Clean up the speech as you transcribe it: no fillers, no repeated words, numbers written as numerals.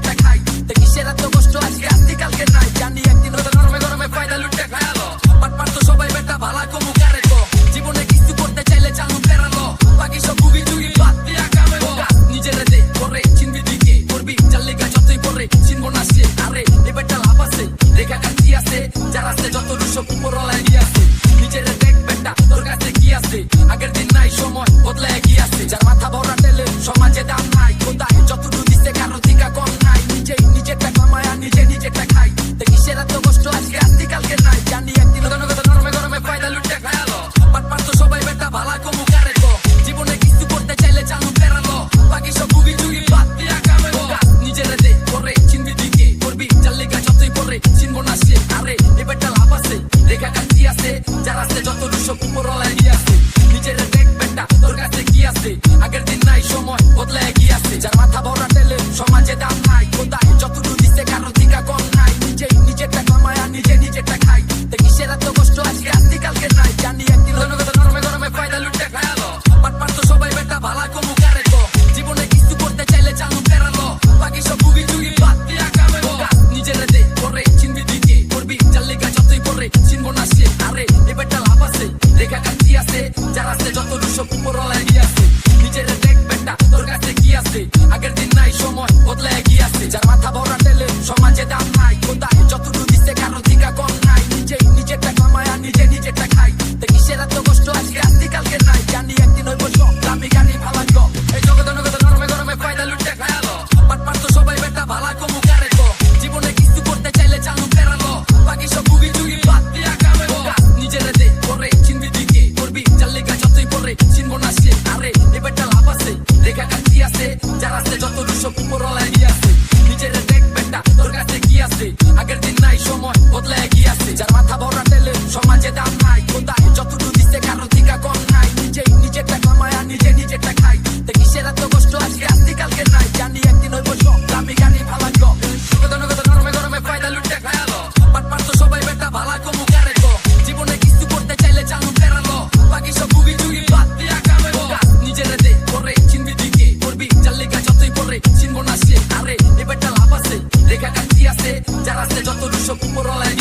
নিজেরটা খাই দেখি সেরা তো কষ্ট আজকে আসতে কালকে নাই জানি একদিন হয়তো নরমে গরমে ফায়দা লুটে খায়ালো পাট তো সবাই বেটা ভালা কমু কারে গো জীবনে কিছু করতে চাইলে চালু ফেরালো বাকি সব বুগি চুগি বাদ দিয়া কামে নিজেরে দে করে চিনবি দিকে করবি চাল্লিকা যতই করে চিনবো না সে আরে এ বেটা লাভ আছে রেখা কান্তি আছে যার আছে যত সব উপরওয়ালায় দিয়ে আছে নিজেরে দেখ বেটা তোর কাছে কি আছে আগের দিন নাই সময় বদলায় কি আছে যার মাথা ভরা টেলে সমাজে দাম নাই কোথায় যতটুকু দিচ্ছে কারো দিকা কম নাই নিজেই নিজেরটা কামায় আর নিজেরটা খাই দেখি সেরা তো কষ্ট আজকে আসতে কালকে নাই জানি একদিন নরমে গরমে ফায়দা লুটে খায়ালো পাট তো সবাই বেটা ভালা কমু কারে গো জীবনে কিছু করতে চাইলে চালু ফেরালো বাকি সব বুগি চুগি বাদ দিয়া কামে গো নিজেরে দে করে চিনবি দিকে করবি চাল্লিকা যতই করে চিনবো না সে আরে এ বেটা লাভ আছে রেখা কান্তি আছে যার আছে যত সব উপরওয়ালায় দিয়ে আছে নিজেরে দেখ বেটা তোর কাছে কি আছে আগের দিন নাই সময় বদলায় কি আছে যার মাথা ভরা টেলে সমাজে দাম নাই কোথায় যতটুকু দিচ্ছে কারো দিকা কম নাই নিজেই নিজেরটা কামায় আর নিজেরটা খাই দেখি সেরা তো কষ্ট আজকে আসতে কালকে নাই জানি একদিন নরমে গরমে ফায়দা লুটে খায়ালো পাট তো সবাই বেটা ভালা কমু কারে গো জীবনে কিছু করতে চাইলে চালু ফেরালো বাকি সব বুগি চুগি বাদ দিয়া কামে গো নিজেরে দে করে চিনবি দিকে করবি চাল্লিকা যতই করে চিনবো না সে আরে এ বেটা লাভ আছে রেখা কান্তি আছে যার আছে যত সব উপরওয়ালায় দিয়ে আছে নিজেরে দেখ বেটা তোর কাছে কি আছে আগের দিন নাই সময় বদলায় কি আছে যার মাথা ভরা টেলে সমাজে দাম নাই কোথায় যতটুকু দিচ্ছে কারো দিকা কম নাই নিজেই নিজেরটা কামায় আর নিজেরটা খাই দেখি সেরা তো কষ্ট আজকে আসতে কালকে নাই জানি একদিন হইব সব দামি গাড়ি ভালা গো এই জগতে নরমে গরমে ফায়দা লুটে খায়ালো পাট তো সবাই বেটা ভালা কমু কারে গো জীবনে কিছু করতে চাইলে চালু ফেরালো বাকি সব বুগি চুগি বাদ দিয়া কামে গো নিজেরে দে করে চিনবি দিকে করবি চাল্লিকা যতই করে চিনবো না সে আরে এ বেটা লাভ আছে রেখা কান্তি আছে যার আছে যত সব উপরওয়ালায় দিয়ে আছে নিজেরে দেখ বেটা তোর কাছে কি আছে আগের দিন নাই সময় বদলায় কি আছে যার মাথা ভরা টেলে সমাজে দাম নাই কোথায় যতটুকু দিচ্ছে কারো দিকা কম নাই নিজেই নিজেরটা কামায় আর নিজেরটা খাই দেখি সেরা তো কষ্ট আজকে আসতে কালকে নাই জানি একদিন হইব সব দামি গাড়ি ভালা গো নরমে গরমে ফায়দা লুটে খায়ালো পাট তো সবাই বেটা ভালা কমু কারে গো জীবনে কিছু করতে চাইলে চালু ফেরালো বাকি সব বুগি চুগি বাদ দিয়া কামে গো নিজেরে দে করে চিনবি দিকে করবি চাল্লিকা যতই করে চিনবো না সে আরে এ বেটা লাভ আছে রেখা কান্তি আছে যার আছে যত সব উপরওয়ালায়